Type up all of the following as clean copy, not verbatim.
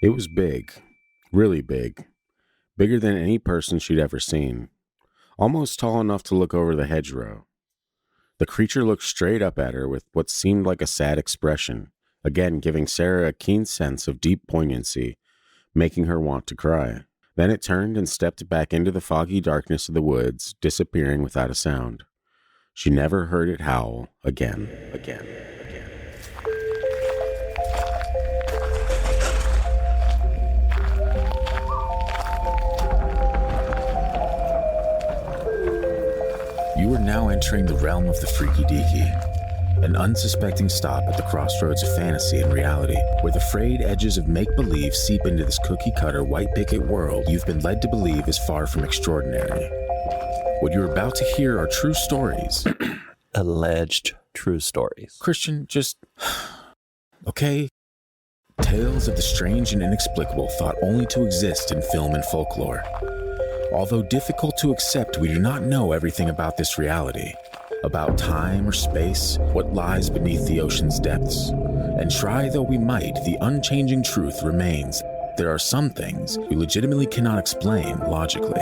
It was big, really big, bigger than any person she'd ever seen, almost tall enough to look over the hedgerow. The creature looked straight up at her with what seemed like a sad expression, again giving Sarah a keen sense of deep poignancy, making her want to cry. Then it turned and stepped back into the foggy darkness of the woods, disappearing without a sound. She never heard it howl again. You are now entering the realm of the freaky deaky, an unsuspecting stop at the crossroads of fantasy and reality, where the frayed edges of make-believe seep into this cookie-cutter white picket world you've been led to believe is far from extraordinary. What you're about to hear are true stories. Alleged true stories. Christian, just... okay? Tales of the strange and inexplicable thought only to exist in film and folklore. Although difficult to accept, we do not know everything about this reality, about time or space, what lies beneath the ocean's depths. And try though we might, the unchanging truth remains. There are some things we legitimately cannot explain logically.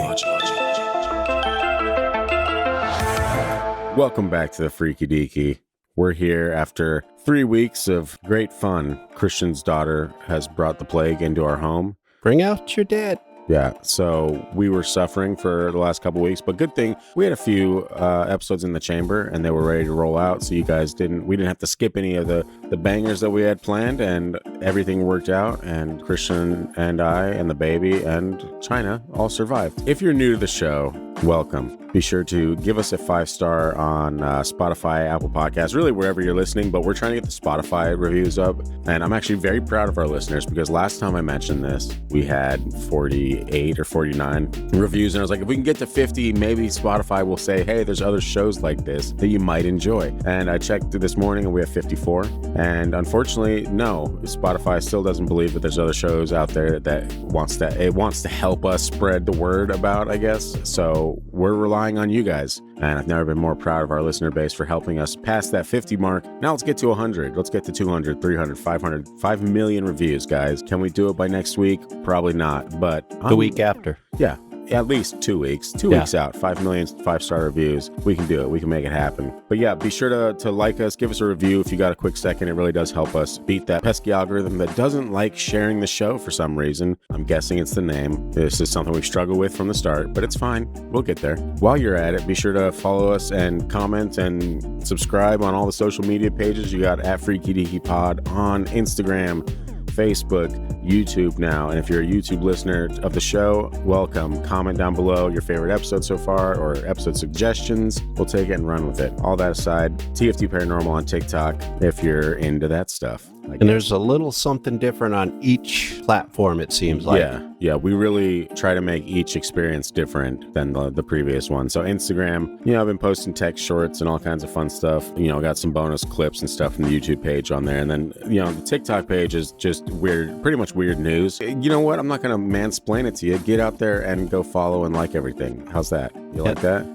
Welcome back to the Freaky Deaky. We're here after 3 weeks of great fun. Christian's daughter has brought the plague into our home. Bring out your dad. Yeah, so we were suffering for the last couple weeks, but good thing we had a few episodes in the chamber and they were ready to roll out, so we didn't have to skip any of the bangers that we had planned, and everything worked out, and Christian and I and the baby and China all survived. If you're new to the show, welcome. Be sure to give us a 5-star on Spotify, Apple Podcasts, really wherever you're listening, but we're trying to get the Spotify reviews up, and I'm actually very proud of our listeners because last time I mentioned this, we had 48 or 49 reviews, and I was like, if we can get to 50, maybe Spotify will say, hey, there's other shows like this that you might enjoy. And I checked this morning and we have 54, and unfortunately, no, Spotify still doesn't believe that there's other shows out there that wants to help us spread the word about, I guess. So we're relying on you guys, and I've never been more proud of our listener base for helping us pass that 50 mark. Now let's get to 100. Let's get to 200, 300, 500, 5 million reviews, guys. Can we do it by next week? Probably not, but the week after. Yeah, at least 2 weeks. 2 weeks out, 5 million 5-star reviews. We can do it. We can make it happen. But yeah, be sure to like us, give us a review if you got a quick second. It really does help us beat that pesky algorithm that doesn't like sharing the show for some reason. I'm guessing it's the name. This is something we've struggled with from the start, but it's fine. We'll get there. While you're at it, be sure to follow us and comment and subscribe on all the social media pages. You got at Freaky Deaky Pod on Instagram, Facebook, YouTube now. And if you're a YouTube listener of the show, welcome. Comment down below your favorite episode so far or episode suggestions. We'll take it and run with it. All that aside, TFT Paranormal on TikTok if you're into that stuff. And there's a little something different on each platform, it seems like. Yeah, we really try to make each experience different than the previous one. So Instagram, I've been posting text shorts and all kinds of fun stuff. Got some bonus clips and stuff from the YouTube page on there. And then, the TikTok page is just weird, pretty much weird news. You know what? I'm not going to mansplain it to you. Get out there and go follow and like everything. How's that? You like that?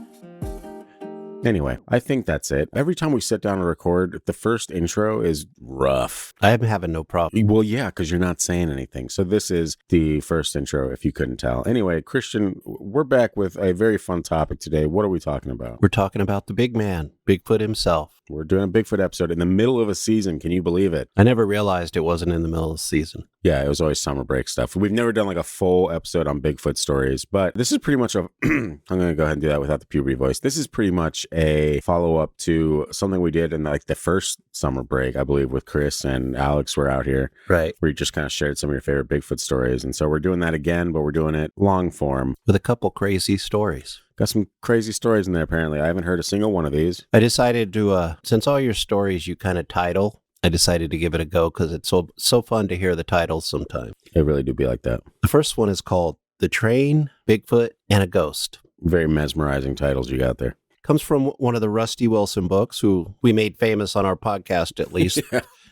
Anyway, I think that's it. Every time we sit down and record, the first intro is rough. I'm having no problem. Well, yeah, because you're not saying anything. So this is the first intro, if you couldn't tell. Anyway, Christian, we're back with a very fun topic today. What are we talking about? We're talking about the big man, Bigfoot himself. We're doing a Bigfoot episode in the middle of a season. Can you believe it? I never realized it wasn't in the middle of the season. Yeah, it was always summer break stuff. We've never done like a full episode on Bigfoot stories, but this is pretty much I'm going to go ahead and do that without the puberty voice. This is pretty much a follow-up to something we did in like the first summer break, I believe, with Chris and Alex were out here. Right. Where you just kind of shared some of your favorite Bigfoot stories. And so we're doing that again, but we're doing it long form. With a couple crazy stories. Got some crazy stories in there, apparently. I haven't heard a single one of these. I decided to, since all your stories you kind of title, I decided to give it a go because it's so fun to hear the titles sometimes. They really do be like that. The first one is called The Train, Bigfoot, and a Ghost. Very mesmerizing titles you got there. Comes from one of the Rusty Wilson books, who we made famous on our podcast, at least,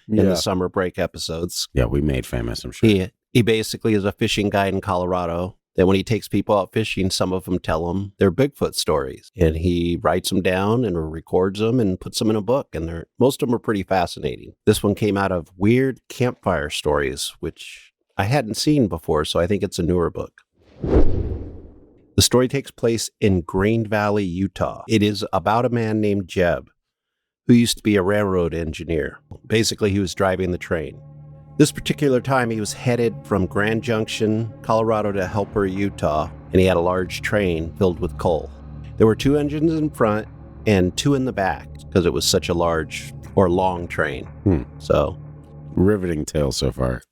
in the summer break episodes. Yeah, we made famous, I'm sure. He basically is a fishing guide in Colorado. That when he takes people out fishing, some of them tell him their Bigfoot stories. And he writes them down and records them and puts them in a book. And most of them are pretty fascinating. This one came out of Weird Campfire Stories, which I hadn't seen before, so I think it's a newer book. The story takes place in Green Valley, Utah. It is about a man named Jeb, who used to be a railroad engineer. Basically, he was driving the train. This particular time, he was headed from Grand Junction, Colorado to Helper, Utah, and he had a large train filled with coal. There were 2 engines in front and 2 in the back because it was such a large or long train. So, riveting tale so far.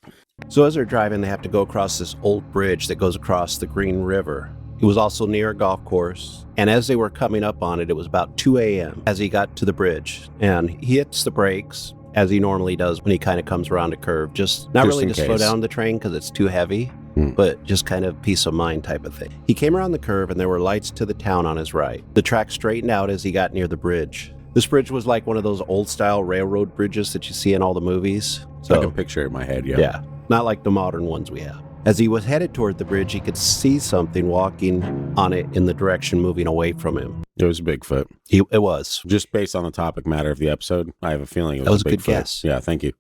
So as they're driving, they have to go across this old bridge that goes across the Green River. It was also near a golf course, and as they were coming up on it, it was about 2 a.m. as he got to the bridge, and he hits the brakes, as he normally does when he kind of comes around a curve, just not really to slow down the train because it's too heavy, but just kind of peace of mind type of thing. He came around the curve, and there were lights to the town on his right. The track straightened out as he got near the bridge. This bridge was like one of those old-style railroad bridges that you see in all the movies. So, I can picture it in my head, yeah. Yeah, not like the modern ones we have. As he was headed toward the bridge, he could see something walking on it in the direction moving away from him. It was Bigfoot. It was. Just based on the topic matter of the episode, I have a feeling it was That was a a good Bigfoot. guess. Yeah, thank you.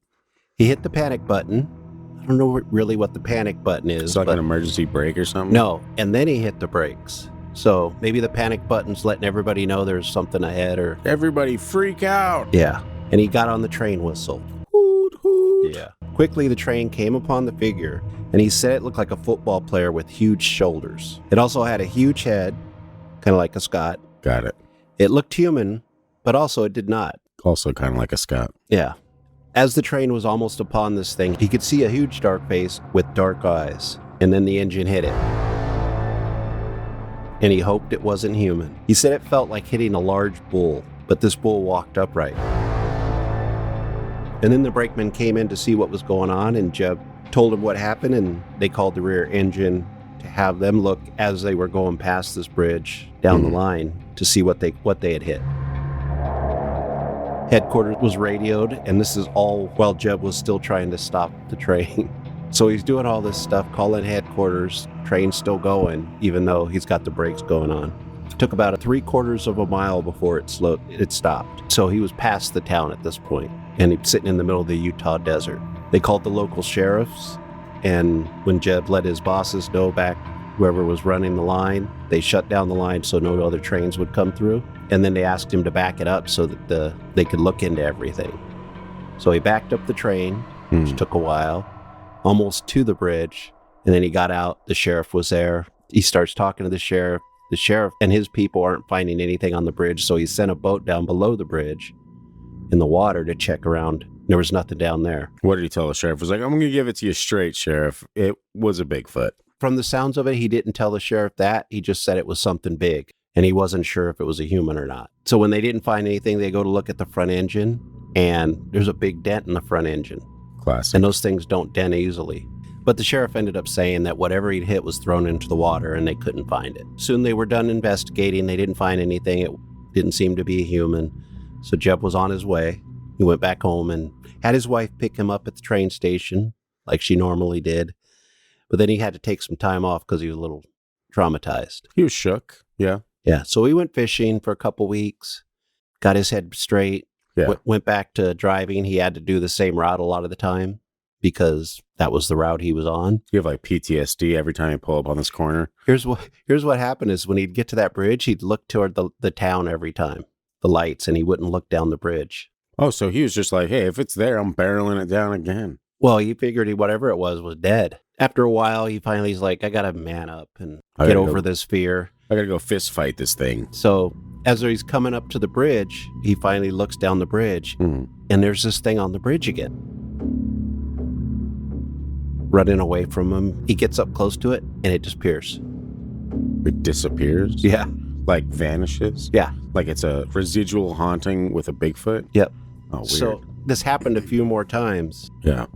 He hit the panic button. I don't know really what the panic button is. It's like an emergency brake or something? No, and then he hit the brakes. So maybe the panic button's letting everybody know there's something ahead or... Everybody freak out! Yeah, and he got on the train whistle. Hoot, hoot. Yeah. Quickly, the train came upon the figure, and he said it looked like a football player with huge shoulders. It also had a huge head, kind of like a Scot. Got it. It looked human, but also it did not. Also kind of like a Scot. Yeah. As the train was almost upon this thing, he could see a huge dark face with dark eyes, and then the engine hit it. And he hoped it wasn't human. He said it felt like hitting a large bull, but this bull walked upright. And then the brakeman came in to see what was going on, and Jeb told him what happened, and they called the rear engine to have them look as they were going past this bridge down the line to see what they had hit. Headquarters was radioed, and this is all while Jeb was still trying to stop the train. So he's doing all this stuff, calling headquarters, train's still going, even though he's got the brakes going on. It took about 3/4 of a mile before it stopped. So he was past the town at this point, and he's sitting in the middle of the Utah desert. They called the local sheriffs, and when Jeb let his bosses know back, whoever was running the line, they shut down the line so no other trains would come through. And then they asked him to back it up so that they could look into everything. So he backed up the train, which took a while, almost to the bridge. And then he got out. The sheriff was there. He starts talking to the sheriff. The sheriff and his people aren't finding anything on the bridge. So he sent a boat down below the bridge in the water to check around. There was nothing down there. What did he tell the sheriff? He was like, I'm going to give it to you straight, Sheriff. It was a Bigfoot. From the sounds of it, he didn't tell the sheriff that. He just said it was something big, and he wasn't sure if it was a human or not. So when they didn't find anything, they go to look at the front engine, and there's a big dent in the front engine. Classic. And those things don't dent easily. But the sheriff ended up saying that whatever he'd hit was thrown into the water, and they couldn't find it. Soon they were done investigating. They didn't find anything. It didn't seem to be a human. So Jeb was on his way. He went back home and had his wife pick him up at the train station, like she normally did. But then he had to take some time off because he was a little traumatized. He was shook. Yeah. Yeah. So he went fishing for a couple weeks, got his head straight, went back to driving. He had to do the same route a lot of the time because that was the route he was on. You have like PTSD every time you pull up on this corner. Here's what happened is when he'd get to that bridge, he'd look toward the town every time, the lights, and he wouldn't look down the bridge. Oh, so he was just like, hey, if it's there, I'm barreling it down again. Well, he figured whatever it was dead. After a while, he's like, I got to man up and get over this fear. I got to go fist fight this thing. So as he's coming up to the bridge, he finally looks down the bridge, and there's this thing on the bridge again. Running away from him. He gets up close to it, and it disappears. It disappears? Yeah. Like vanishes? Yeah. Like it's a residual haunting with a Bigfoot? Yep. Oh, weird. So this happened a few more times. Yeah.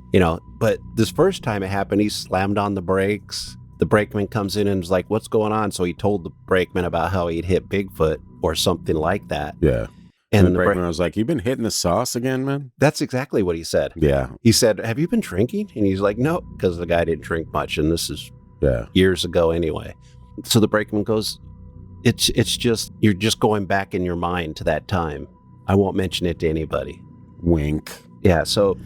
But this first time it happened, he slammed on the brakes. The brakeman comes in and is like, what's going on? So he told the brakeman about how he'd hit Bigfoot or something like that. Yeah. And the brakeman was like, you been hitting the sauce again, man? That's exactly what he said. Yeah. He said, have you been drinking? And he's like, no, because the guy didn't drink much. And this is years ago anyway. So the brakeman goes, it's just, you're just going back in your mind to that time. I won't mention it to anybody. Wink. Yeah. So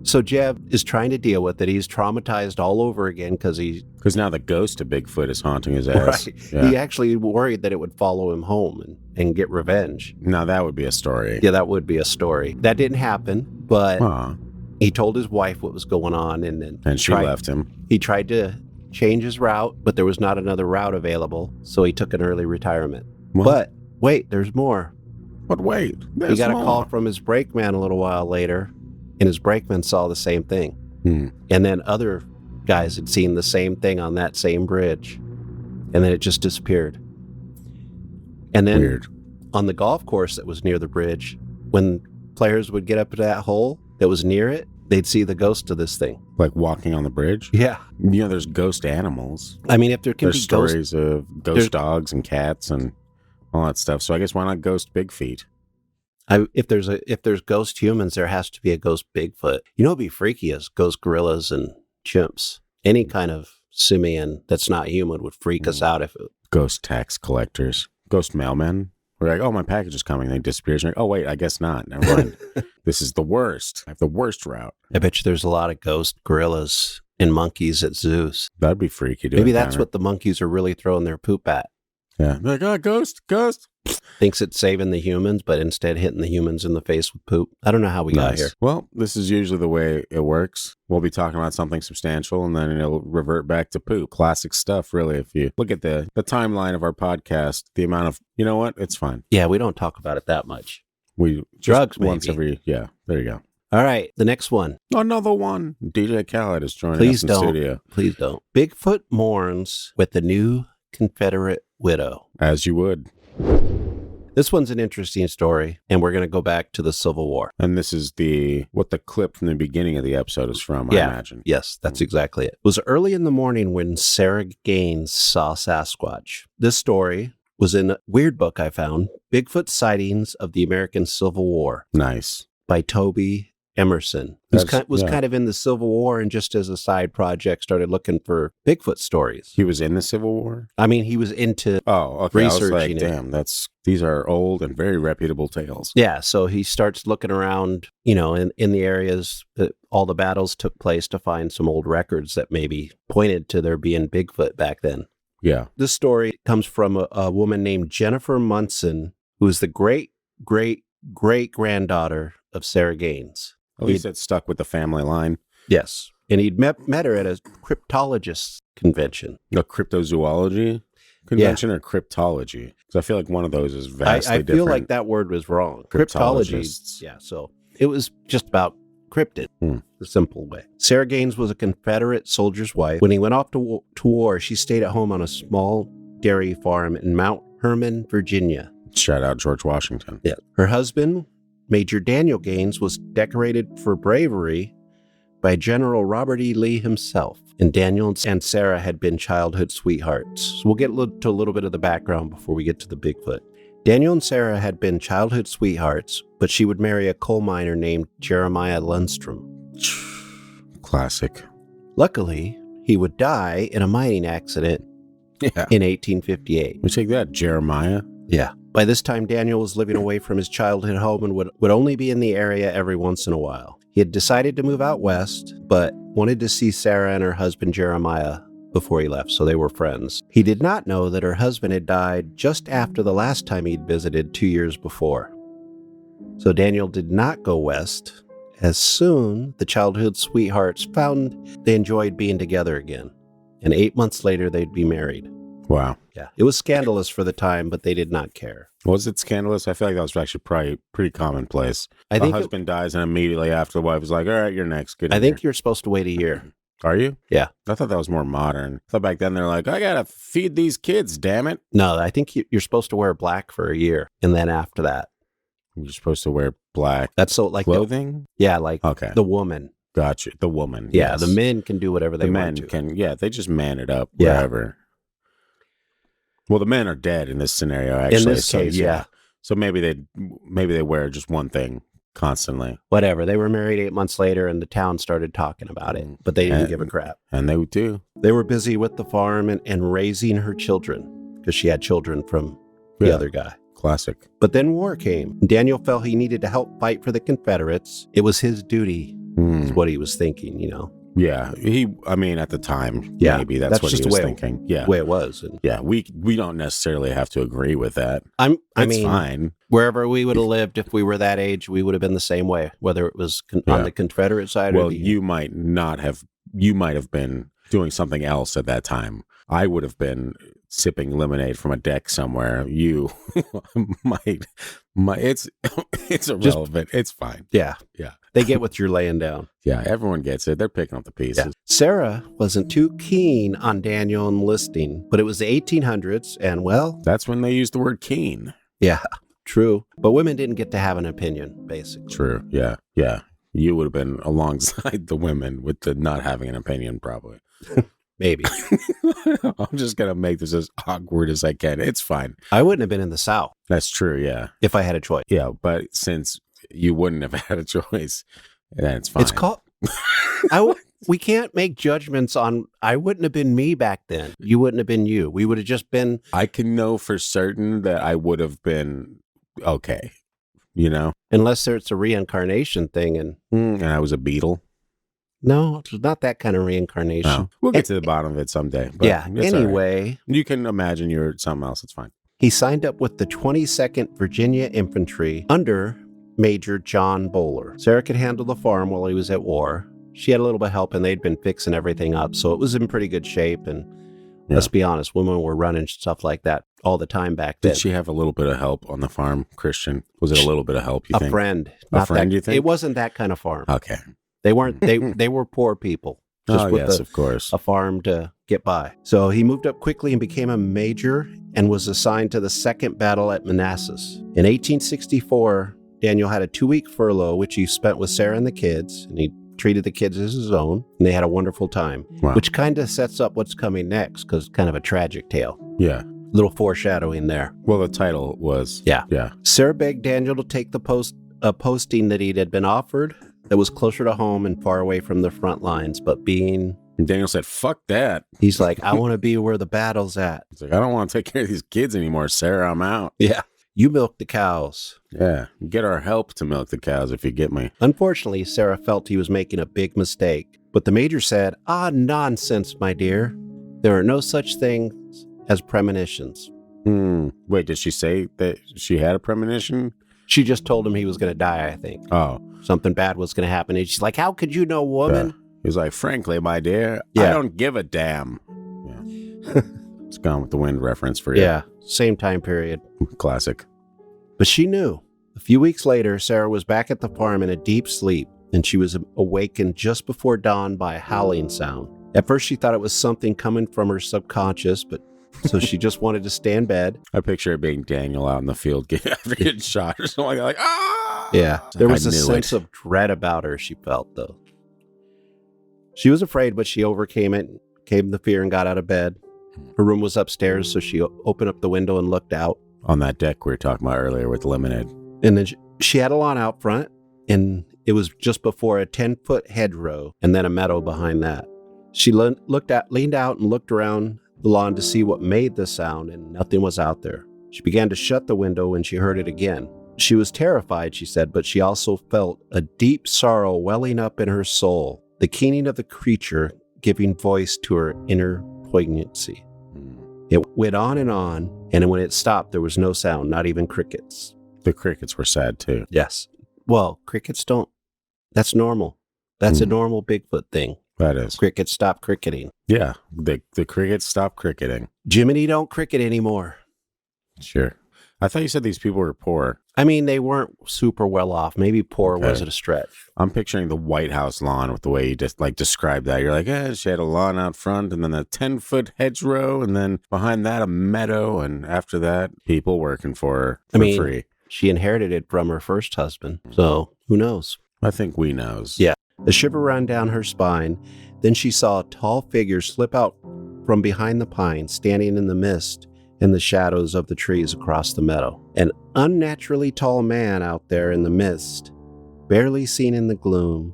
So Jeb is trying to deal with it. He's traumatized all over again because Because now the ghost of Bigfoot is haunting his ass. right. Yeah. He actually worried that it would follow him home and get revenge. Now that would be a story. Yeah, that would be a story. That didn't happen, but Aw. he told his wife what was going on, and she left him. He tried to change his route, but there was not another route available, so he took an early retirement. What? But wait, there's more. But wait, He got a call from his brakeman a little while later, and his brakeman saw the same thing. And then other guys had seen the same thing on that same bridge, and then it just disappeared. And then Weird. on the golf course that was near the bridge, when players would get up to that hole that was near it, they'd see the ghost of this thing. Like walking on the bridge? Yeah. You know, there's ghost animals. I mean, if there can There's be stories of ghost dogs and cats and all that stuff. So I guess why not ghost Big Feet? if there's ghost humans, there has to be a ghost Bigfoot. You know what'd be freaky is ghost gorillas and chimps. Any kind of simian that's not human would freak us out if it... Ghost tax collectors. Ghost mailmen. We're like, oh, my package is coming. They disappear. Like, oh, wait, I guess not. Never mind. This is the worst. I have the worst route. I bet you there's a lot of ghost gorillas and monkeys at zoos. That'd be freaky. Maybe that's what the monkeys are really throwing their poop at. Yeah. They're like, oh, ghost. Thinks it's saving the humans, but instead hitting the humans in the face with poop. I don't know how we got here. Well, this is usually the way it works. We'll be talking about something substantial, and then it'll revert back to poop. Classic stuff, really. If you look at the timeline of our podcast, the amount of, you know what? It's fine. Yeah, we don't talk about it that much. We Drugs, once maybe. every, yeah, there you go. All right, the next one. Another one. DJ Khaled is joining Please us in don't. studio. Please don't. Bigfoot mourns with the new Confederate widow. As you would. This one's an interesting story, and we're going to go back to the Civil War. And this is what the clip from the beginning of the episode is from, I imagine. Yes, that's exactly it. It was early in the morning when Sarah Gaines saw Sasquatch. This story was in a weird book I found, Bigfoot Sightings of the American Civil War. Nice. By Toby Emerson. Was kind of in the Civil War, and just as a side project started looking for Bigfoot stories. He was in the Civil War? I mean, he was into researching. I was like, it. damn, these are old and very reputable tales. Yeah, so he starts looking around, in the areas that all the battles took place to find some old records that maybe pointed to there being Bigfoot back then. Yeah. This story comes from a woman named Jennifer Munson, who is the great-great-great-granddaughter of Sarah Gaines. At least it stuck with the family line. Yes. And he'd met her at a cryptologist convention. A cryptozoology convention or cryptology? Because I feel like one of those is vastly different. I feel like that word was wrong. Cryptology. Yeah, so it was just about cryptid, the simple way. Sarah Gaines was a Confederate soldier's wife. When he went off to war, she stayed at home on a small dairy farm in Mount Hermon, Virginia. Shout out George Washington. Yeah. Her husband, Major Daniel Gaines, was decorated for bravery by General Robert E. Lee himself. And Daniel and Sarah had been childhood sweethearts. So we'll get to a little bit of the background before we get to the Bigfoot. Daniel and Sarah had been childhood sweethearts, but she would marry a coal miner named Jeremiah Lundstrom. Classic. Luckily, he would die in a mining accident in 1858. We take that, Jeremiah. Yeah. By this time, Daniel was living away from his childhood home and would only be in the area every once in a while. He had decided to move out west, but wanted to see Sarah and her husband Jeremiah before he left, so they were friends. He did not know that her husband had died just after the last time he'd visited 2 years before. So Daniel did not go west. As soon, the childhood sweethearts found they enjoyed being together again. And 8 months later, they'd be married. Wow. Yeah. It was scandalous for the time, but they did not care. Was it scandalous? I feel like that was actually probably pretty commonplace. I think the husband dies, and immediately after, the wife is like, all right, you're next. Good. I think you're supposed to wait a year. Are you? Yeah. I thought that was more modern. I thought back then they're like, I got to feed these kids, damn it. No, I think you're supposed to wear black for a year. And then after that. You're supposed to wear black That's so like clothing? The woman. Gotcha. The woman. Yeah, yes. the men can do whatever they want to. The men can, they just man it up wherever. Well, the men are dead in this scenario, actually. In this case, yeah. So maybe they wear just one thing constantly. Whatever. They were married 8 months later, and the town started talking about it, but they didn't give a crap. And they do. They were busy with the farm and raising her children, because she had children from the other guy. Classic. But then war came. Daniel felt he needed to help fight for the Confederates. It was his duty Is what he was thinking, Yeah, at the time, Yeah, maybe that's what just he was the thinking. Yeah, way it was. And yeah, we don't necessarily have to agree with that. It's Fine. Wherever we would have lived, if we were that age, we would have been the same way, whether it was on the Confederate side or you might not have. You might have been doing something else at that time. I would have been sipping lemonade from a deck somewhere. You might. It's irrelevant. It's fine. Yeah. Yeah. They get what you're laying down. Yeah, everyone gets it. They're picking up the pieces. Yeah. Sarah wasn't too keen on Daniel enlisting, but it was the 1800s, and well... That's when they used the word keen. Yeah, true. But women didn't get to have an opinion, basically. True, yeah, yeah. You would have been alongside the women with the not having an opinion, probably. Maybe. I'm just going to make this as awkward as I can. It's fine. I wouldn't have been in the South. That's true, yeah. If I had a choice. Yeah, but since you wouldn't have had a choice, then it's fine. It's called... We can't make judgments on... I wouldn't have been me back then. You wouldn't have been you. We would have just been... I can know for certain that I would have been okay, Unless it's a reincarnation thing and I was a beetle. No, it's not that kind of reincarnation. No. We'll get to the bottom of it someday. But yeah, anyway. Right. You can imagine you're something else. It's fine. He signed up with the 22nd Virginia Infantry under Major John Bowler. Sarah could handle the farm while he was at war. She had a little bit of help, and they'd been fixing everything up, so it was in pretty good shape. And let's be honest, women were running stuff like that all the time back then. Did she have a little bit of help on the farm, Christian? Was it a little bit of help, you think? A friend. A friend, you think? It wasn't that kind of farm. Okay. They weren't. They were poor people. Just with of course. A farm to get by. So he moved up quickly and became a major and was assigned to the Second Battle at Manassas. In 1864, Daniel had a 2-week furlough, which he spent with Sarah and the kids, and he treated the kids as his own, and they had a wonderful time. Wow. Which kind of sets up what's coming next, because it's kind of a tragic tale. Yeah. Little foreshadowing there. Well, the title was... Yeah. Yeah. Sarah begged Daniel to take the posting that he had been offered that was closer to home and far away from the front lines, but And Daniel said, fuck that. He's like, I want to be where the battle's at. He's like, I don't want to take care of these kids anymore, Sarah. I'm out. Yeah. You milk the cows. Yeah. Get our help to milk the cows if you get me. Unfortunately, Sarah felt he was making a big mistake, but the major said, nonsense, my dear. There are no such things as premonitions. Wait, did she say that she had a premonition? She just told him he was going to die, I think. Oh. Something bad was going to happen. And she's like, how could you know, woman? Yeah. He was like, frankly, my dear, Yeah. I don't give a damn. Yeah. It's Gone with the Wind reference for you. Yeah, same time period. Classic. But she knew. A few weeks later, Sarah was back at the farm in a deep sleep, and she was awakened just before dawn by a howling sound. At first, she thought it was something coming from her subconscious, but so she just wanted to stay in bed. I picture it being Daniel out in the field after getting shot or something like ah! Yeah. There was I a knew sense it. of dread about her, she felt, though. She was afraid, but she overcame it, came the fear, and got out of bed. Her room was upstairs, so she opened up the window and looked out. On that deck we were talking about earlier with lemonade. And then she had a lawn out front, and it was just before a 10-foot hedgerow and then a meadow behind that. She leaned out and looked around the lawn to see what made the sound, and nothing was out there. She began to shut the window when she heard it again. She was terrified, she said, but she also felt a deep sorrow welling up in her soul, the keening of the creature giving voice to her inner poignancy. It went on, and when it stopped, there was no sound, not even crickets. The crickets were sad too. Yes. Well, crickets don't. That's normal. That's a normal Bigfoot thing. That is. Crickets stop cricketing. Yeah. The crickets stopped cricketing. Jiminy don't cricket anymore. Sure. I thought you said these people were poor. I mean, they weren't super well off. Maybe poor Okay. wasn't a stretch. I'm picturing the White House lawn with the way you just described that. You're like, she had a lawn out front and then a 10-foot hedgerow and then behind that a meadow. And after that, people working for her for free. She inherited it from her first husband. So who knows? I think we knows. Yeah. A shiver ran down her spine. Then she saw a tall figure slip out from behind the pines, standing in the mist in the shadows of the trees across the meadow. An unnaturally tall man out there in the mist, barely seen in the gloom,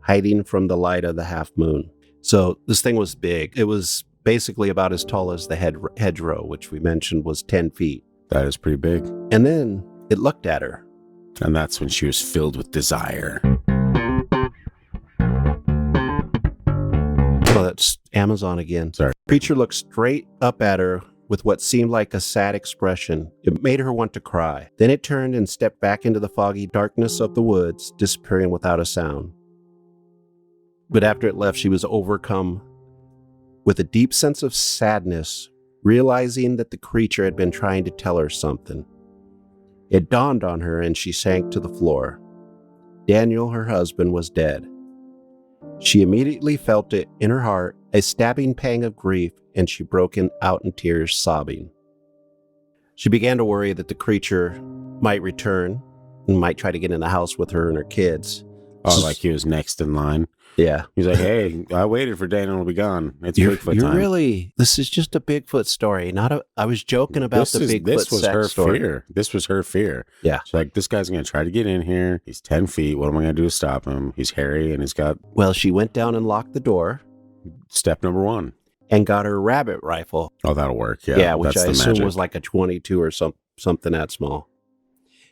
hiding from the light of the half moon. So this thing was big. It was basically about as tall as the hedgerow, which we mentioned was 10 feet. That is pretty big. And then it looked at her. And that's when she was filled with desire. Amazon again. Sorry. Creature looked straight up at her with what seemed like a sad expression. It made her want to cry. Then it turned and stepped back into the foggy darkness of the woods, disappearing without a sound. But after it left, she was overcome with a deep sense of sadness, realizing that the creature had been trying to tell her something. It dawned on her and she sank to the floor. Daniel, her husband, was dead. She immediately felt it in her heart, a stabbing pang of grief, and she broke out in tears, sobbing. She began to worry that the creature might return and might try to get in the house with her and her kids. Oh, like he was next in line? Yeah. He's like, hey, I waited for Daniel to be gone. It's Bigfoot time. This is just a Bigfoot story. I was joking about Bigfoot This was her story. fear. This was her fear. Yeah. She's like, this guy's going to try to get in here. He's 10 feet. What am I going to do to stop him? He's hairy and he's got... Well, she went down and locked the door. Step number 1. And got her rabbit rifle. Oh, that'll work. Yeah. Yeah, which that's I the assume magic. was like a 22 or something that small.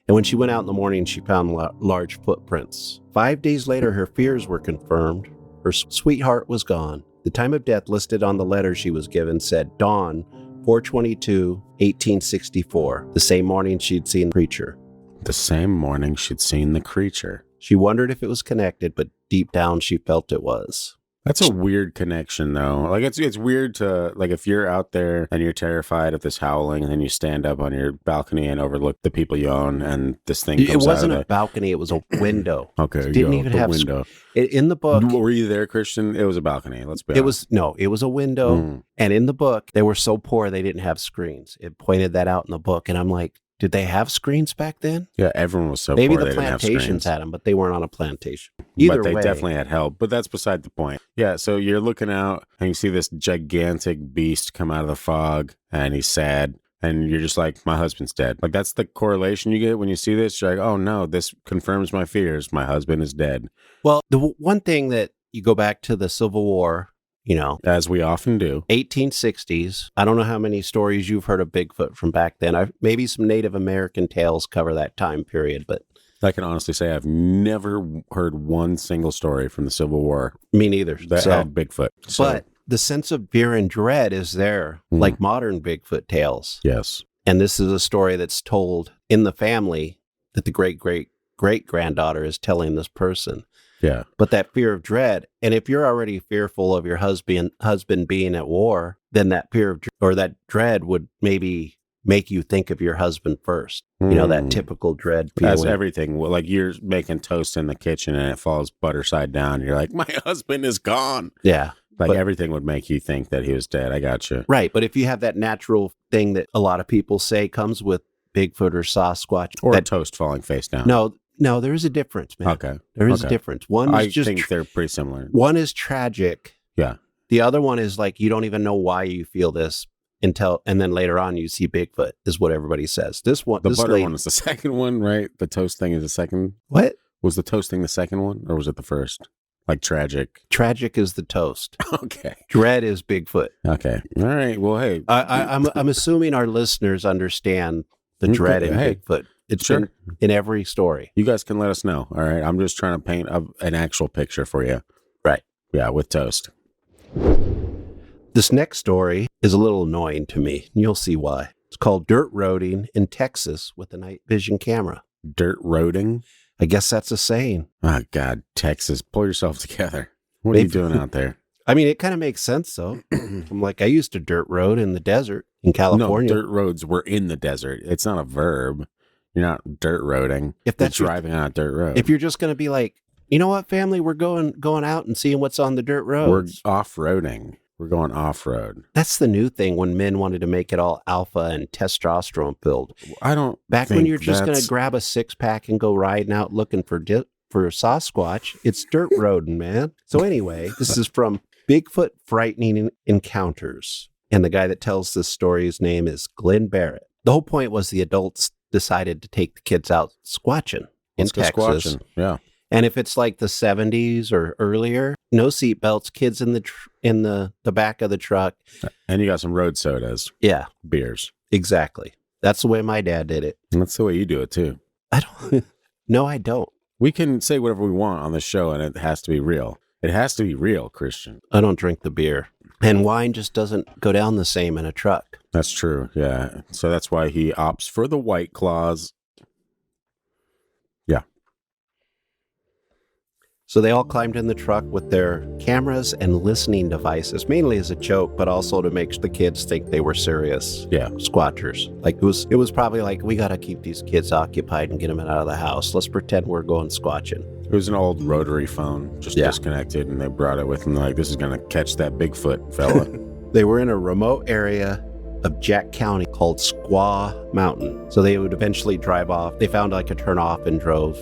And when she went out in the morning, she found large footprints. 5 days later, her fears were confirmed. Her sweetheart was gone. The time of death listed on the letter she was given said dawn, 4/22/1864, the same morning she'd seen the creature. The same morning she'd seen the creature. She wondered if it was connected, but deep down she felt it was. That's a weird connection, though. Like, it's weird to, like, if you're out there and you're terrified of this howling, and then you stand up on your balcony and overlook the people you own, and this thing comes It wasn't out a balcony, it was a window. Okay, It didn't even have window. In the book. Were you there, Christian? It was a balcony. Let's be honest. It was a window. And in the book, they were so poor they didn't have screens. It pointed that out in the book. And I'm like, did they have screens back then? Yeah, everyone was so Maybe poor the they didn't have plantations screens. had them, but they weren't on a plantation. Either but they way, definitely had help. But that's beside the point. Yeah, so you're looking out and you see this gigantic beast come out of the fog, and he's sad. And you're just like, my husband's dead. Like, that's the correlation you get when you see this. You're like, oh no, this confirms my fears. My husband is dead. Well, the one thing that you go back to the Civil War, as we often do. 1860s. I don't know how many stories you've heard of Bigfoot from back then. Maybe some Native American tales cover that time period, but I can honestly say I've never heard one single story from the Civil War me neither. that had Bigfoot. So, But the sense of fear and dread is there, like modern Bigfoot tales. yes. And this is a story that's told in the family that the great-great-great-granddaughter is telling this person. Yeah. But that fear of dread, and if you're already fearful of your husband being at war, then that fear of or that dread would maybe make you think of your husband first. That typical dread feeling. As everything, like you're making toast in the kitchen and it falls butter side down. You're like, my husband is gone. Yeah. Like everything would make you think that he was dead. I got you. Right. But if you have that natural thing that a lot of people say comes with Bigfoot or Sasquatch. Or toast falling face down. No, there is a difference, man. Okay. There is a difference. One is I think they're pretty similar. One is tragic. Yeah. The other one is like, you don't even know why you feel this and then later on you see Bigfoot is what everybody says. This one, the butter one is the second one, right? The toast thing is the second. What? Was the toast thing the second one or was it the first? Like tragic. Tragic is the toast. Okay. Dread is Bigfoot. Okay. All right. Well, hey. I'm assuming our listeners understand the dread in Bigfoot. It's been in every story. You guys can let us know. All right. I'm just trying to paint an actual picture for you. Right. Yeah, with toast. This next story is a little annoying to me. You'll see why. It's called Dirt Roading in Texas with a night vision camera. Dirt roading? I guess that's a saying. Oh, God. Texas. Pull yourself together. What are you doing out there? I mean, it kind of makes sense, though. I'm like, I used to dirt road in the desert in California. No, dirt roads were in the desert. It's not a verb. You're not dirt roading. If that's you're driving on a dirt road. If you're just going to be like, you know what, family, we're going out and seeing what's on the dirt roads. We're off-roading. We're going off-road. That's the new thing when men wanted to make it all alpha and testosterone filled. I don't Back when you're just going to grab a six-pack and go riding out looking for Sasquatch, it's dirt roading, man. So anyway, this is from Bigfoot Frightening Encounters. And the guy that tells this story's name is Glenn Barrett. The whole point was the adults decided to take the kids out squatching in Texas. Yeah. And if it's like the 70s or earlier, no seat belts, kids in the back of the truck. And you got some road sodas. Yeah. Beers. Exactly. That's the way my dad did it. And that's the way you do it too. No, I don't. We can say whatever we want on the show and it has to be real. It has to be real, Christian. I don't drink the beer. And wine just doesn't go down the same in a truck. That's true. Yeah. So that's why he opts for the White Claws. Yeah. So they all climbed in the truck with their cameras and listening devices, mainly as a joke, but also to make the kids think they were serious squatchers. Like it was probably like, we got to keep these kids occupied and get them out of the house. Let's pretend we're going squatching. It was an old rotary phone, just disconnected, and they brought it with them. Like, this is going to catch that Bigfoot fella. They were in a remote area of Jack County called Squaw Mountain. So they would eventually drive off. They found like a turnoff and drove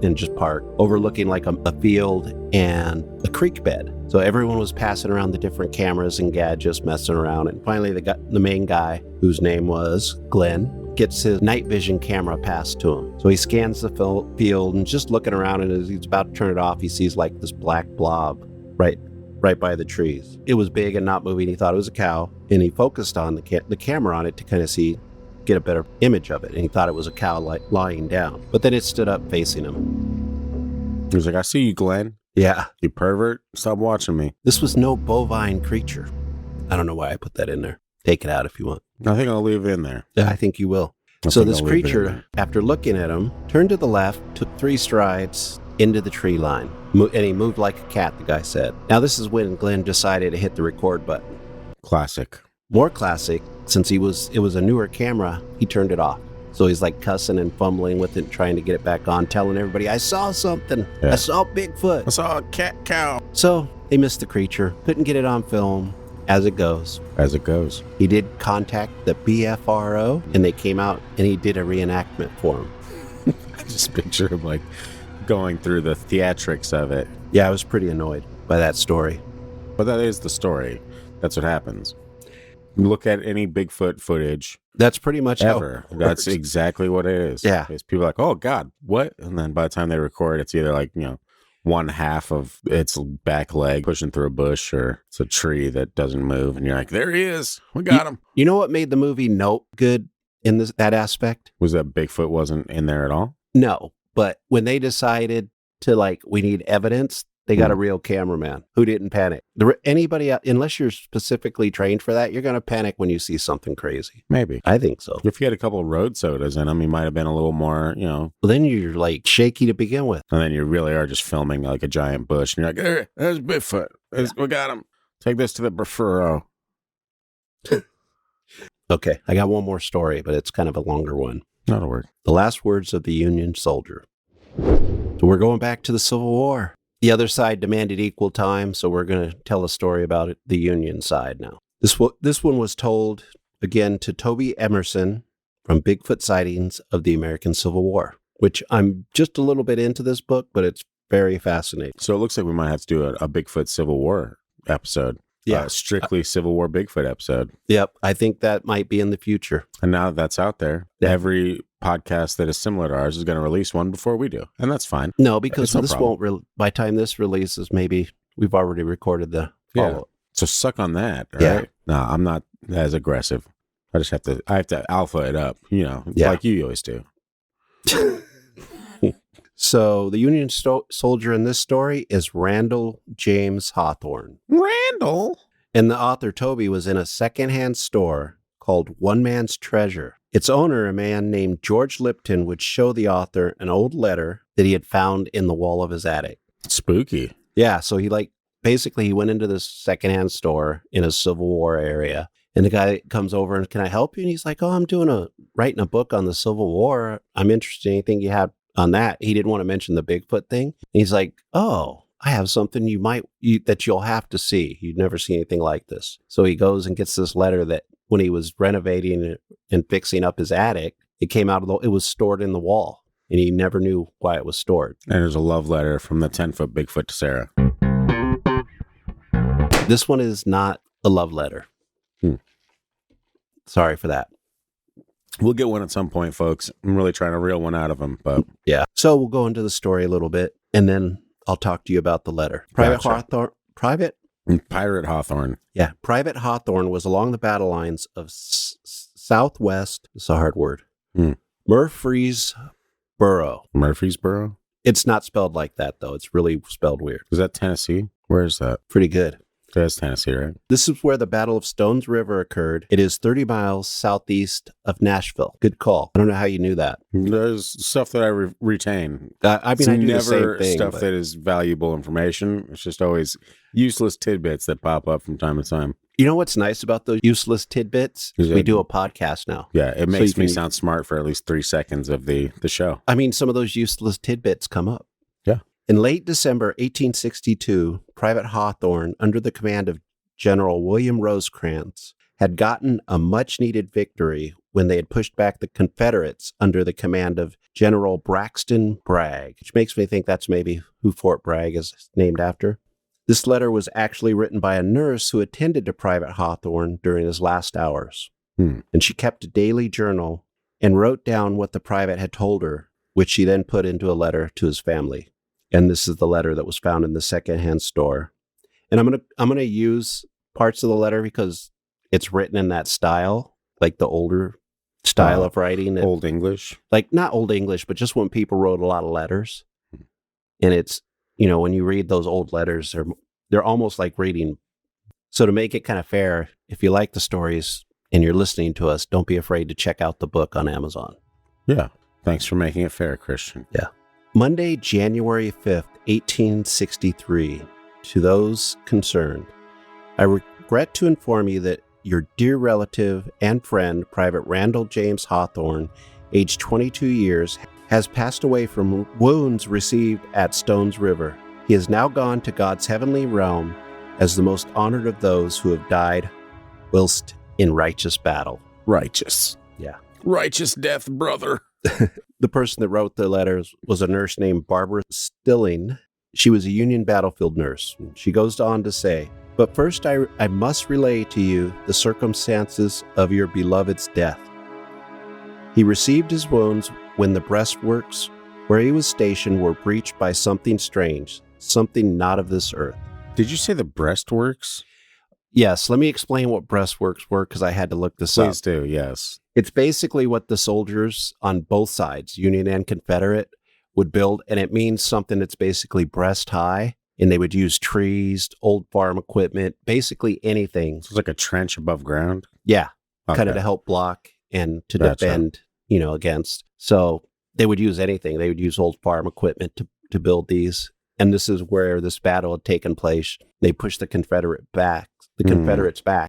and just parked, overlooking like a field and a creek bed. So everyone was passing around the different cameras and gadgets, messing around. And finally, the main guy, whose name was Glenn, gets his night vision camera passed to him. So he scans the field and just looking around, and as he's about to turn it off, he sees like this black blob right by the trees. It was big and not moving. He thought it was a cow, and he focused on the camera on it to kind of get a better image of it, and he thought it was a cow lying down. But then it stood up facing him. He was like, I see you, Glenn. Yeah. You pervert. Stop watching me. This was no bovine creature. I don't know why I put that in there. Take it out if you want. I think I'll leave it in there. Yeah, I think you will. So this creature, after looking at him, turned to the left, took 3 strides into the tree line, and he moved like a cat, the guy said. Now this is when Glenn decided to hit the record button. Classic. More classic, since it was a newer camera, he turned it off. So he's like cussing and fumbling with it, trying to get it back on, telling everybody, I saw something. Yeah. I saw Bigfoot. I saw a cat cow. So they missed the creature, couldn't get it on film. As it goes. He did contact the BFRO, and they came out, and he did a reenactment for him. I just picture him like going through the theatrics of it. Yeah, I was pretty annoyed by that story. But that is the story. That's what happens. You look at any Bigfoot footage. That's pretty much ever. That's exactly what it is. Yeah. It's people are like, oh, God, what? And then by the time they record, it's either like, one half of its back leg pushing through a bush, or it's a tree that doesn't move, and you're like, there he is, we got him. You know what made the movie Nope good in that aspect? Was that Bigfoot wasn't in there at all? No, but when they decided to we need evidence, they got a real cameraman who didn't panic. Anybody, unless you're specifically trained for that, you're going to panic when you see something crazy. Maybe. I think so. If you had a couple of road sodas in them, you might have been a little more, Well, then you're like shaky to begin with. And then you really are just filming like a giant bush. And you're like, there's Bigfoot. We got him. Take this to the buffalo. Okay, I got one more story, but it's kind of a longer one. That'll work. The last words of the Union soldier. So we're going back to the Civil War. The other side demanded equal time, so we're going to tell a story about the Union side now. This one was told, again, to Toby Emerson from Bigfoot Sightings of the American Civil War, which I'm just a little bit into this book, but it's very fascinating. So it looks like we might have to do a Bigfoot Civil War episode. Yeah. Strictly Civil War Bigfoot episode. Yep. I think that might be in the future. And now that that's out there, every podcast that is similar to ours is going to release one before we do. And that's fine. No, because this won't, by the time this releases, maybe we've already recorded the follow-up. Yeah. So suck on that, right? Yeah. No, I'm not as aggressive. I have to alpha it up, like you always do. So the Union soldier in this story is Randall James Hawthorne. Randall? And the author, Toby, was in a secondhand store called One Man's Treasure. Its owner, a man named George Lipton, would show the author an old letter that he had found in the wall of his attic. Spooky. Yeah, so he basically he went into this secondhand store in a Civil War area, and the guy comes over and, can I help you? And he's like, oh, I'm writing a book on the Civil War. I'm interested in anything you have on that. He didn't want to mention the Bigfoot thing. And he's like, oh, I have something that you'll have to see. You'd never see anything like this. So he goes and gets this letter that when he was renovating and fixing up his attic, it came out it was stored in the wall, and he never knew why it was stored. And there's a love letter from the 10-foot Bigfoot to Sarah. This one is not a love letter. Sorry for that. We'll get one at some point, folks. I'm really trying to reel one out of him, but yeah. So we'll go into the story a little bit, and then I'll talk to you about the letter. Pirate Hawthorne. Yeah. Private Hawthorne was along the battle lines of Southwest. It's a hard word. Murfreesboro. Murfreesboro? It's not spelled like that, though. It's really spelled weird. Is that Tennessee? Where is that? Pretty good. That's Tennessee, right? This is where the Battle of Stones River occurred. It is 30 miles southeast of Nashville. Good call. I don't know how you knew that. There's stuff that I retain. I It's do the never same thing. stuff but- that is valuable information. It's just always useless tidbits that pop up from time to time. You know what's nice about those useless tidbits? Is We it- do a podcast now. Yeah, it So makes you me can- sound smart for at least 3 seconds of the show. I mean, some of those useless tidbits come up. Yeah. In late December 1862, Private Hawthorne, under the command of General William Rosecrans, had gotten a much-needed victory when they had pushed back the Confederates under the command of General Braxton Bragg, which makes me think that's maybe who Fort Bragg is named after. This letter was actually written by a nurse who attended to Private Hawthorne during his last hours. And she kept a daily journal and wrote down what the private had told her, which she then put into a letter to his family. And this is the letter that was found in the secondhand store. And I'm gonna use parts of the letter because it's written in that style, like the older style of writing. Old English. Like not Old English, but just when people wrote a lot of letters. And it's, you know, when you read those old letters, they're almost like reading. So to make it kind of fair, if you like the stories and you're listening to us, don't be afraid to check out the book on Amazon. Yeah. Thanks for making it fair, Christian. Yeah. Monday, January 5th, 1863. To those concerned, I regret to inform you that your dear relative and friend, Private Randall James Hawthorne, aged 22 years, has passed away from wounds received at Stones River. He is now gone to God's heavenly realm as the most honored of those who have died whilst in righteous battle. Righteous. Yeah. Righteous death, brother. The person that wrote the letters was a nurse named Barbara Stilling. She was a Union battlefield nurse. She goes on to say, "But first I must relay to you the circumstances of your beloved's death. He received his wounds when the breastworks where he was stationed were breached by something strange, something not of this earth." Did you say the breastworks? Yes, let me explain what breastworks were because I had to look this up. Please do, yes. It's basically what the soldiers on both sides, Union and Confederate, would build, and it means something that's basically breast high, and they would use trees, old farm equipment, basically anything. So it's like a trench above ground? Yeah, kind of Okay. to help block and to Gotcha. defend, you know, against. So they would use anything. They would use old farm equipment to build these. And this is where this battle had taken place. They pushed the Confederates back.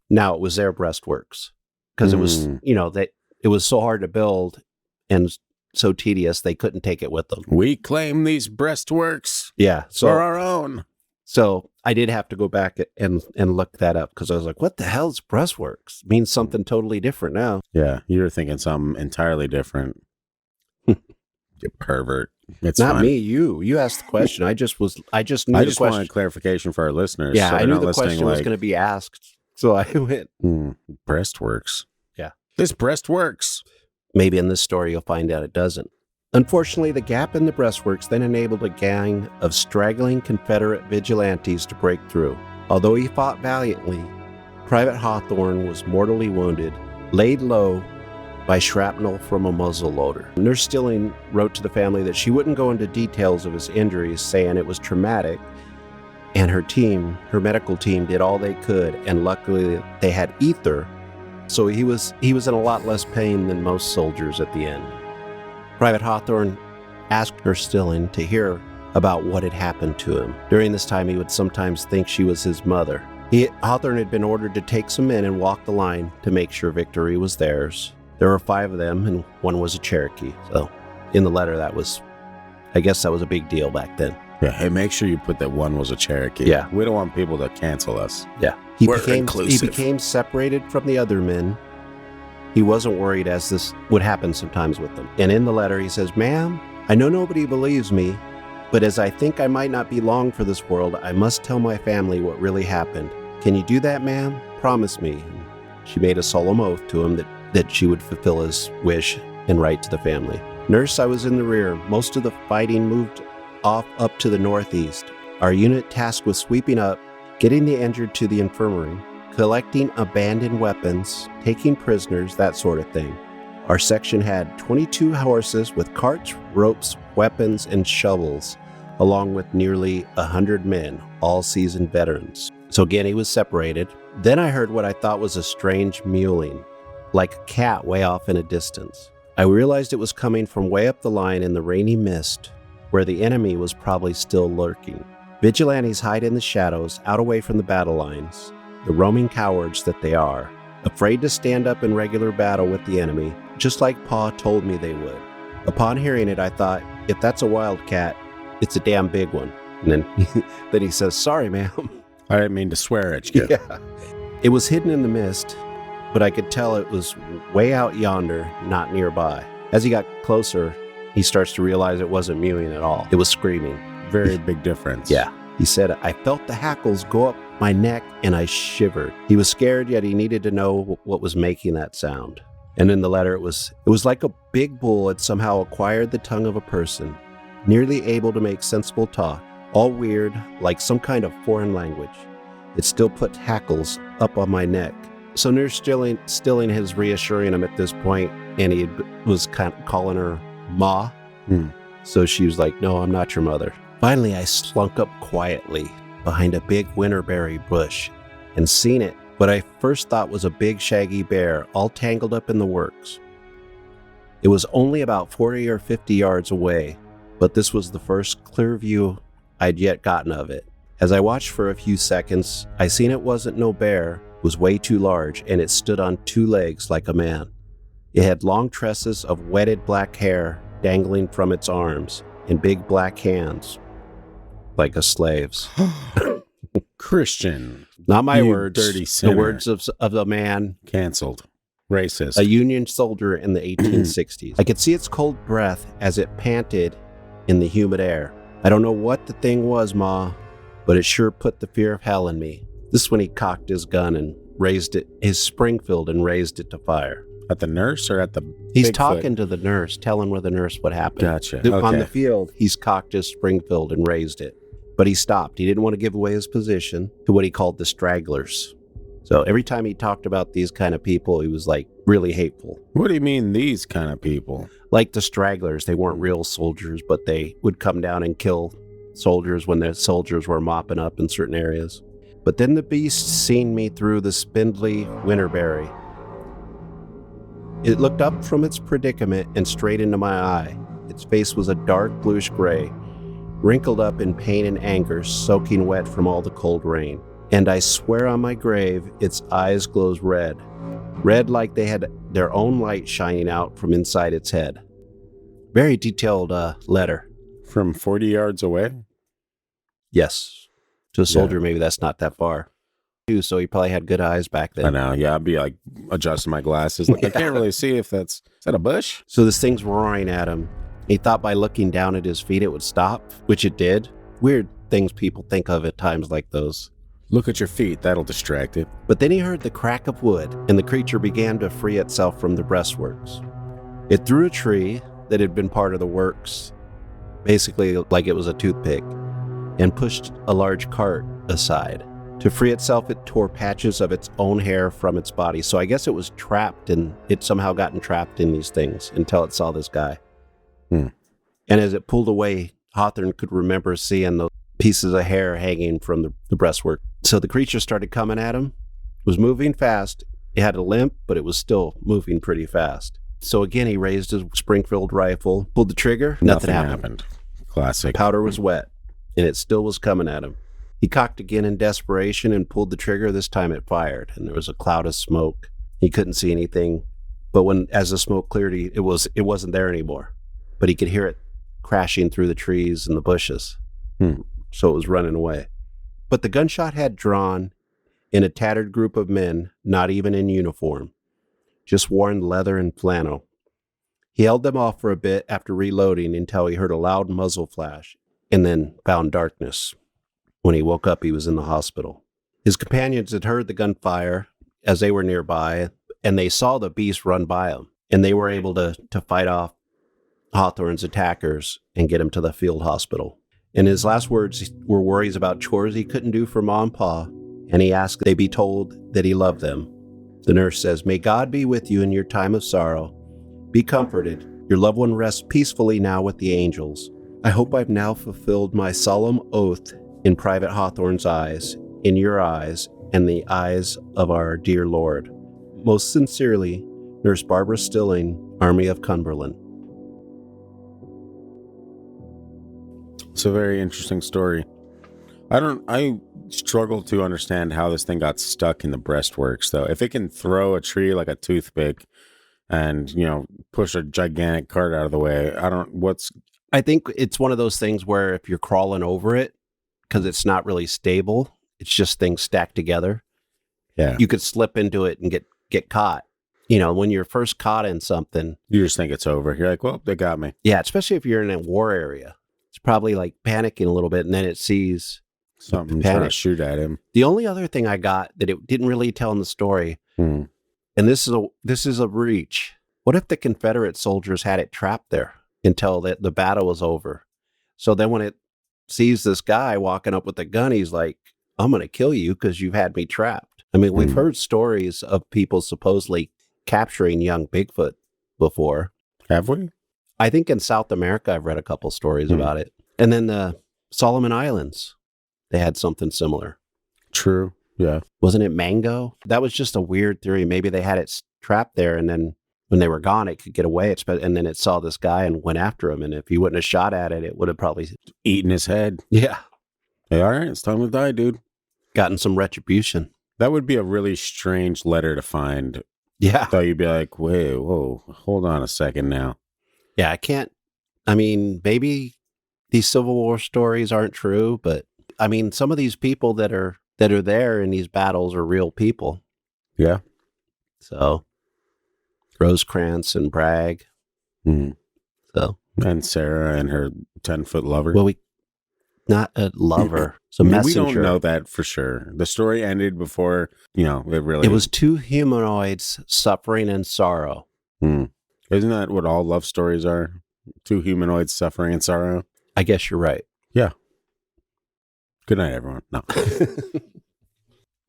Now it was their breastworks because it was, you know, it was so hard to build and so tedious they couldn't take it with them. We claim these breastworks Yeah, for so our own. so I did have to go back and look that up because I was like, "What the hell's breastworks?" It means something totally different now. Yeah, you're thinking something entirely different. You pervert. It's Not fine. me, you. You asked the question. I just knew I the just question. wanted clarification for our listeners. Yeah, so I they're knew not the listening question was like, going to be asked, so I went. breastworks. Yeah. This breast works. Maybe in this story you'll find out it doesn't. Unfortunately, the gap in the breastworks then enabled a gang of straggling Confederate vigilantes to break through. Although he fought valiantly, Private Hawthorne was mortally wounded, laid low by shrapnel from a muzzle loader. Nurse Stilling wrote to the family that she wouldn't go into details of his injuries, saying it was traumatic, and her medical team did all they could, and luckily they had ether, so he was in a lot less pain than most soldiers at the end. Private Hawthorne asked Nurse Stilling to hear about what had happened to him. During this time, he would sometimes think she was his mother. Hawthorne had been ordered to take some men and walk the line to make sure victory was theirs. There were 5 of them, and one was a Cherokee. So in the letter, I guess that was a big deal back then. Yeah, hey, make sure you put that one was a Cherokee. Yeah. We don't want people to cancel us. Yeah. He We're became inclusive. separated from the other men. He wasn't worried, as this would happen sometimes with them. And in the letter, he says, "Ma'am, I know nobody believes me, but as I think I might not be long for this world, I must tell my family what really happened. Can you do that, ma'am? Promise me." She made a solemn oath to him that she would fulfill his wish and write to the family. "Nurse, I was in the rear. Most of the fighting moved off up to the northeast. Our unit tasked with sweeping up, getting the injured to the infirmary, collecting abandoned weapons, taking prisoners, that sort of thing. Our section had 22 horses with carts, ropes, weapons, and shovels, along with nearly 100 men, all seasoned veterans. So again, he was separated. Then I heard what I thought was a strange mewling, like a cat way off in a distance. I realized it was coming from way up the line in the rainy mist, where the enemy was probably still lurking. Vigilantes hide in the shadows, out away from the battle lines, the roaming cowards that they are, afraid to stand up in regular battle with the enemy, just like Pa told me they would. Upon hearing it, I thought, if that's a wildcat, it's a damn big one. And then he says, sorry, ma'am. I didn't mean to swear at you. Yeah. It was hidden in the mist, but I could tell it was way out yonder, not nearby. As he got closer, he starts to realize it wasn't mewing at all. It was screaming. Very big difference. Yeah. He said, I felt the hackles go up my neck and I shivered. He was scared, yet he needed to know what was making that sound. And in the letter, it was like a big bull had somehow acquired the tongue of a person, nearly able to make sensible talk, all weird, like some kind of foreign language. It still put hackles up on my neck. So Nurse Stilling is reassuring him at this point, and he was kind of calling her Ma. So she was like, no, I'm not your mother. Finally, I slunk up quietly behind a big winterberry bush and seen it. What I first thought was a big shaggy bear all tangled up in the works. It was only about 40 or 50 yards away, but this was the first clear view I'd yet gotten of it. As I watched for a few seconds, I seen it wasn't no bear, it was way too large, and it stood on two legs like a man. It had long tresses of wetted black hair dangling from its arms, and big black hands, like a slave's. Christian. Not my You words, dirty sinner. the words of a man, Canceled. Racist. a Union soldier in the 1860s. I could see its cold breath as it panted in the humid air. I don't know what the thing was, Ma, but it sure put the fear of hell in me. This is when he cocked his gun and raised it, his Springfield, and raised it to fire. At the nurse or at the He's Bigfoot? talking to the nurse, telling the nurse what happened. Gotcha. On Okay. the field, he's cocked his Springfield and raised it. But he stopped. He didn't want to give away his position to what he called the stragglers. So every time he talked about these kind of people, he was like really hateful. What do you mean these kind of people? Like the stragglers, they weren't real soldiers, but they would come down and kill soldiers when the soldiers were mopping up in certain areas. But then the beast seen me through the spindly winterberry. It looked up from its predicament and straight into my eye. Its face was a dark bluish gray, wrinkled up in pain and anger, soaking wet from all the cold rain. And I swear on my grave, its eyes glows red. Red like they had their own light shining out from inside its head. Very detailed letter. From 40 yards away? Yes. To a soldier, maybe that's not that far. So he probably had good eyes back then. I know. Yeah, I'd be like adjusting my glasses. Like, I can't really see if is that a bush? So this thing's roaring at him. He thought by looking down at his feet it would stop, which it did. Weird things people think of at times like those. Look at your feet. That'll distract it. But then he heard the crack of wood, and the creature began to free itself from the breastworks. It threw a tree that had been part of the works, basically like it was a toothpick, and pushed a large cart aside. To free itself, it tore patches of its own hair from its body. So I guess it was trapped, and it somehow gotten trapped in these things until it saw this guy. And as it pulled away, Hawthorne could remember seeing those pieces of hair hanging from the breastwork. So the creature started coming at him. It was moving fast. It had a limp, but it was still moving pretty fast. So again, he raised his Springfield rifle, pulled the trigger. Nothing happened. Classic. Powder was wet, and it still was coming at him. He cocked again in desperation and pulled the trigger. This time it fired, and there was a cloud of smoke. He couldn't see anything, but as the smoke cleared, it wasn't there anymore. But he could hear it crashing through the trees and the bushes. So it was running away. But the gunshot had drawn in a tattered group of men, not even in uniform, just worn leather and flannel. He held them off for a bit after reloading until he heard a loud muzzle flash and then found darkness. When he woke up, he was in the hospital. His companions had heard the gunfire as they were nearby, and they saw the beast run by him, and they were able to fight off Hawthorne's attackers and get him to the field hospital. And his last words were worries about chores he couldn't do for Mom and Pa, and he asked they be told that he loved them. The nurse says, "May God be with you in your time of sorrow. Be comforted. Your loved one rests peacefully now with the angels. I hope I've now fulfilled my solemn oath in Private Hawthorne's eyes, in your eyes and the eyes of our dear Lord. Most sincerely, Nurse Barbara Stilling, Army of Cumberland. It's a very interesting story. I struggle to understand how this thing got stuck in the breastworks, though. If it can throw a tree like a toothpick and, push a gigantic cart out of the way, I think it's one of those things where if you're crawling over it, because it's not really stable, it's just things stacked together. Yeah. You could slip into it and get caught. When you're first caught in something, You just think it's over. You're like, well, they got me. yeah, especially if you're in a war area. It's probably like panicking a little bit, and then it sees Something panic. trying to shoot at him. The only other thing I got that it didn't really tell in the story, and this is a reach. What if the Confederate soldiers had it trapped there until the battle was over? So then when it sees this guy walking up with a gun, he's like, I'm going to kill you because you've had me trapped. I mean, we've heard stories of people supposedly capturing young Bigfoot before. Have we? I think in South America, I've read a couple stories about it. And then the Solomon Islands, they had something similar. True. Yeah. Wasn't it mango? That was just a weird theory. Maybe they had it trapped there, and then when they were gone, it could get away. And then it saw this guy and went after him. And if he wouldn't have shot at it, it would have probably Eating his head. Yeah. Hey, all right, it's time to die, dude. Gotten some retribution. That would be a really strange letter to find. Yeah. So you'd be like, wait, whoa, hold on a second now. Yeah, maybe these Civil War stories aren't true, but I mean, some of these people that are there in these battles are real people. Yeah. So Rosecrans and Bragg. So And Sarah and her 10-foot lover. Well, not a lover. It's a We messenger. don't know that for sure. The story ended before, It was two humanoids suffering in sorrow. Isn't that what all love stories are? Two humanoids suffering in sorrow? I guess you're right. Yeah. Good night, everyone. No.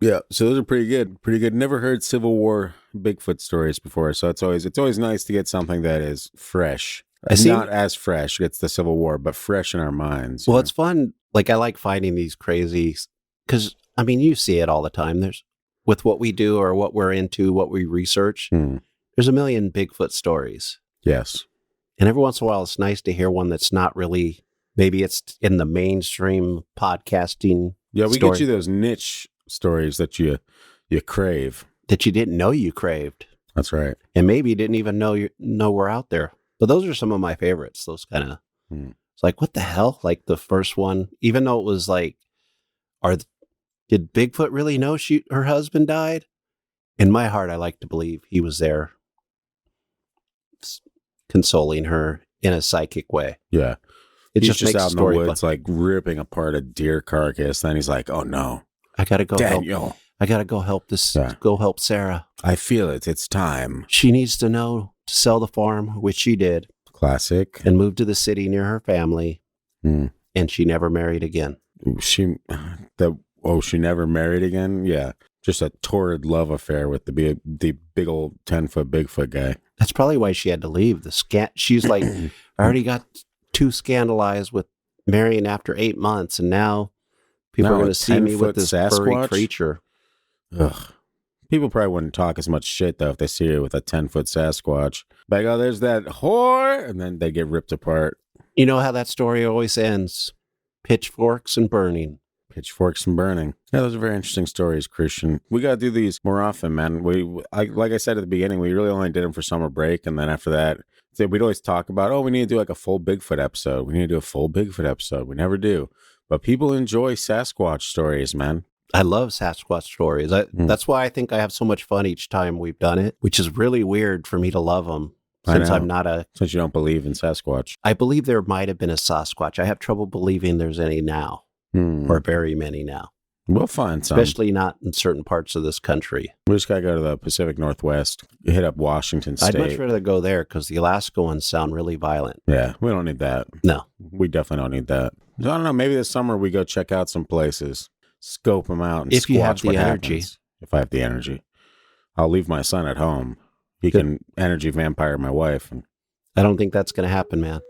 Yeah, so those are pretty good. Pretty good. Never heard Civil War Bigfoot stories before, so it's always nice to get something that is fresh. Not as fresh, it's the Civil War, but fresh in our minds. Well, it's fun. Like, I like finding these crazy, because, I mean, you see it all the time. With what we do or what we're into, what we research, there's a million Bigfoot stories. Yes. And every once in a while, it's nice to hear one that's not really, maybe it's in the mainstream podcasting. Yeah, we story get you those niche stories that you crave. that you didn't know you craved. That's right. And maybe you didn't even know we're out there. But those are some of my favorites. Those kind of, it's like, what the hell? Like the first one, even though it was like, did Bigfoot really know her husband died? In my heart, I like to believe he was there consoling her in a psychic way. Yeah. It He's just makes out the story in the woods, like ripping apart a deer carcass. Then he's like, oh no. I got to go Daniel. I got to go help go help Sarah. I feel it. It's time. She needs to know to sell the farm, which she did. Classic. And move to the city near her family. And she never married again. She never married again? Yeah. Just a torrid love affair with the big old 10-foot Bigfoot guy. That's probably why she had to leave. She's like, I already got too scandalized with marrying after 8 months, and now people are going to see me with this Sasquatch? furry creature. Ugh. People probably wouldn't talk as much shit, though, if they see her with a 10-foot Sasquatch. Like, oh, there's that whore! And then they get ripped apart. You know how that story always ends? Pitchforks and burning. Pitchforks and burning. Yeah, those are very interesting stories, Christian. We got to do these more often, man. Like I said at the beginning, we really only did them for summer break. And then after that, we'd always talk about, we need to do like a full Bigfoot episode. We need to do a full Bigfoot episode. We never do. But people enjoy Sasquatch stories, man. I love Sasquatch stories. That's why I think I have so much fun each time we've done it, which is really weird for me to love them. Since you don't believe in Sasquatch. I believe there might have been a Sasquatch. I have trouble believing there's any now, or very many now. We'll find some. Especially not in certain parts of this country. We just got to go to the Pacific Northwest, hit up Washington State. I'd much rather go there because the Alaska ones sound really violent. Yeah, we don't need that. No. We definitely don't need that. I don't know, maybe this summer we go check out some places, scope them out, and if you have squatch what the energy. happens. If I have the energy. I'll leave my son at home. He can energy vampire my wife. I don't think that's going to happen, man.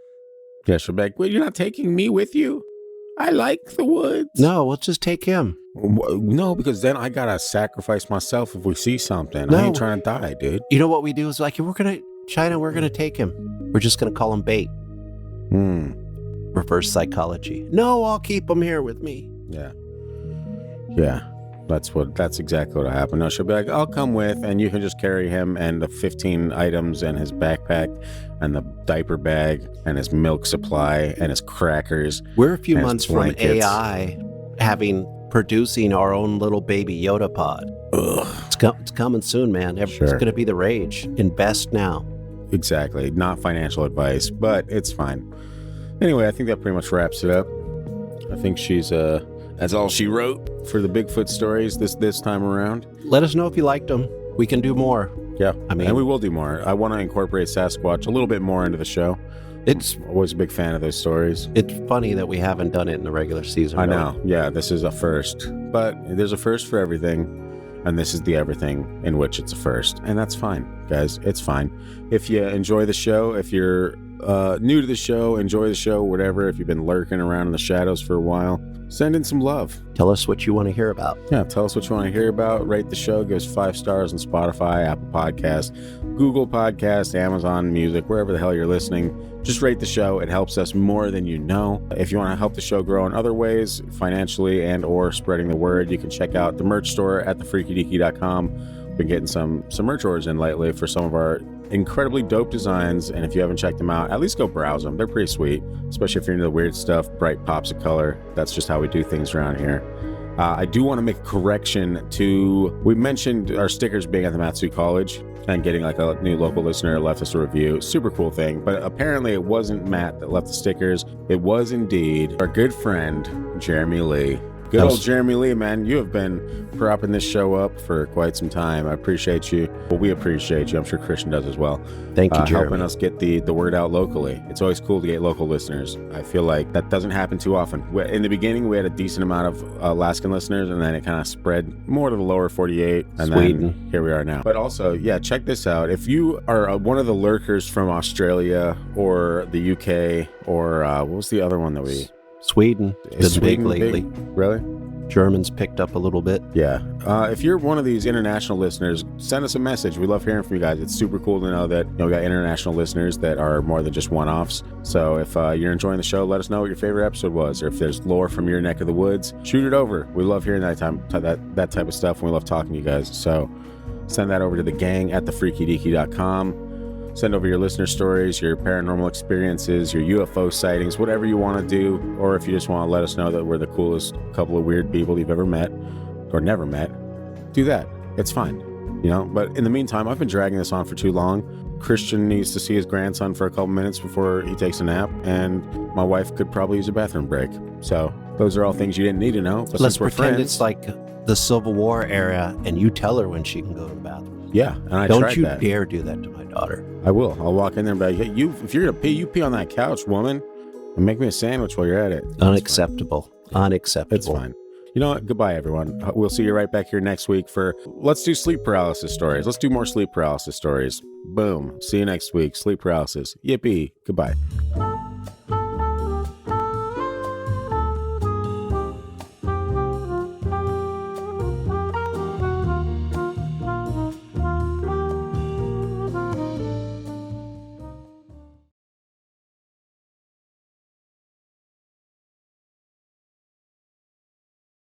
Yeah, she'll be like, well, you're not taking me with you? I like the woods. No, we'll just take him. No, because then I gotta sacrifice myself if we see something. No. I ain't trying to die, dude. You know what we do is like, we're going to take him. We're just going to call him bait. Reverse psychology. No, I'll keep him here with me. Yeah. That's exactly what happened. No, she'll be like, I'll come with, and you can just carry him and the 15 items and his backpack and the diaper bag and his milk supply and his crackers. We're a few months from blankets. AI producing our own little baby Yoda pod. Ugh. It's coming soon, man. It's Sure. going to be the rage. Invest now. Exactly. Not financial advice, but it's fine. Anyway, I think that pretty much wraps it up. I think that's all she wrote for the Bigfoot stories this time around. Let us know if you liked them. We can do more. Yeah, and we will do more. I want to incorporate Sasquatch a little bit more into the show. It's always a big fan of those stories. It's funny that we haven't done it in the regular season. I know. Yeah, this is a first. But there's a first for everything. And this is the everything in which it's a first. And that's fine, guys. It's fine. If you enjoy the show, if you're new to the show, enjoy the show, whatever. If you've been lurking around in the shadows for a while, send in some love. Tell us what you want to hear about. Yeah, tell us what you want to hear about. Rate the show. Give us 5 stars on Spotify, Apple Podcasts, Google Podcasts, Amazon Music, wherever the hell you're listening. Just rate the show. It helps us more than you know. If you want to help the show grow in other ways, financially and or spreading the word, you can check out the merch store at thefreakydeaky.com. We've been getting some merch orders in lately for some of our incredibly dope designs, and if you haven't checked them out, at least go browse them. They're pretty sweet, especially if you're into the weird stuff, bright pops of color. That's just how we do things around here. I do want to make a correction to, we mentioned our stickers being at the Matsu College and getting like a new local listener left us a review. Super cool thing, but apparently it wasn't Matt that left the stickers. It was indeed our good friend Jeremy Lee. Good old Jeremy Lee, man. You have been propping this show up for quite some time. I appreciate you. Well, we appreciate you. I'm sure Christian does as well. Thank you, Jeremy. Helping us get the word out locally. It's always cool to get local listeners. I feel like that doesn't happen too often. In the beginning, we had a decent amount of Alaskan listeners, and then it kind of spread more to the lower 48. And Sweden. Then here we are now. But also, yeah, check this out. If you are one of the lurkers from Australia or the UK or what was the other one that we... Sweden Is been big Sweden lately. Really? Germans picked up a little bit. Yeah. If you're one of these international listeners, send us a message. We love hearing from you guys. It's super cool to know that we got international listeners that are more than just one-offs. So if you're enjoying the show, let us know what your favorite episode was. Or if there's lore from your neck of the woods, shoot it over. We love hearing that type of stuff, and we love talking to you guys. So send that over to the gang at thefreakydeaky.com. Send over your listener stories, your paranormal experiences, your UFO sightings, whatever you want to do. Or if you just want to let us know that we're the coolest couple of weird people you've ever met or never met, do that. It's fine. But in the meantime, I've been dragging this on for too long. Christian needs to see his grandson for a couple minutes before he takes a nap, and my wife could probably use a bathroom break. So those are all things you didn't need to know. But Let's since we're pretend friends, it's like the Civil War era, and you tell her when she can go to the bathroom. Yeah, and I Don't tried you that. dare do that to my daughter. I will. I'll walk in there and be like, hey, if you're gonna pee, you pee on that couch, woman, and make me a sandwich while you're at it. Unacceptable. Unacceptable. It's fine. You know what? Goodbye, everyone. We'll see you right back here next week for let's do sleep paralysis stories. Let's do more sleep paralysis stories. Boom. See you next week. Sleep paralysis. Yippee. Goodbye.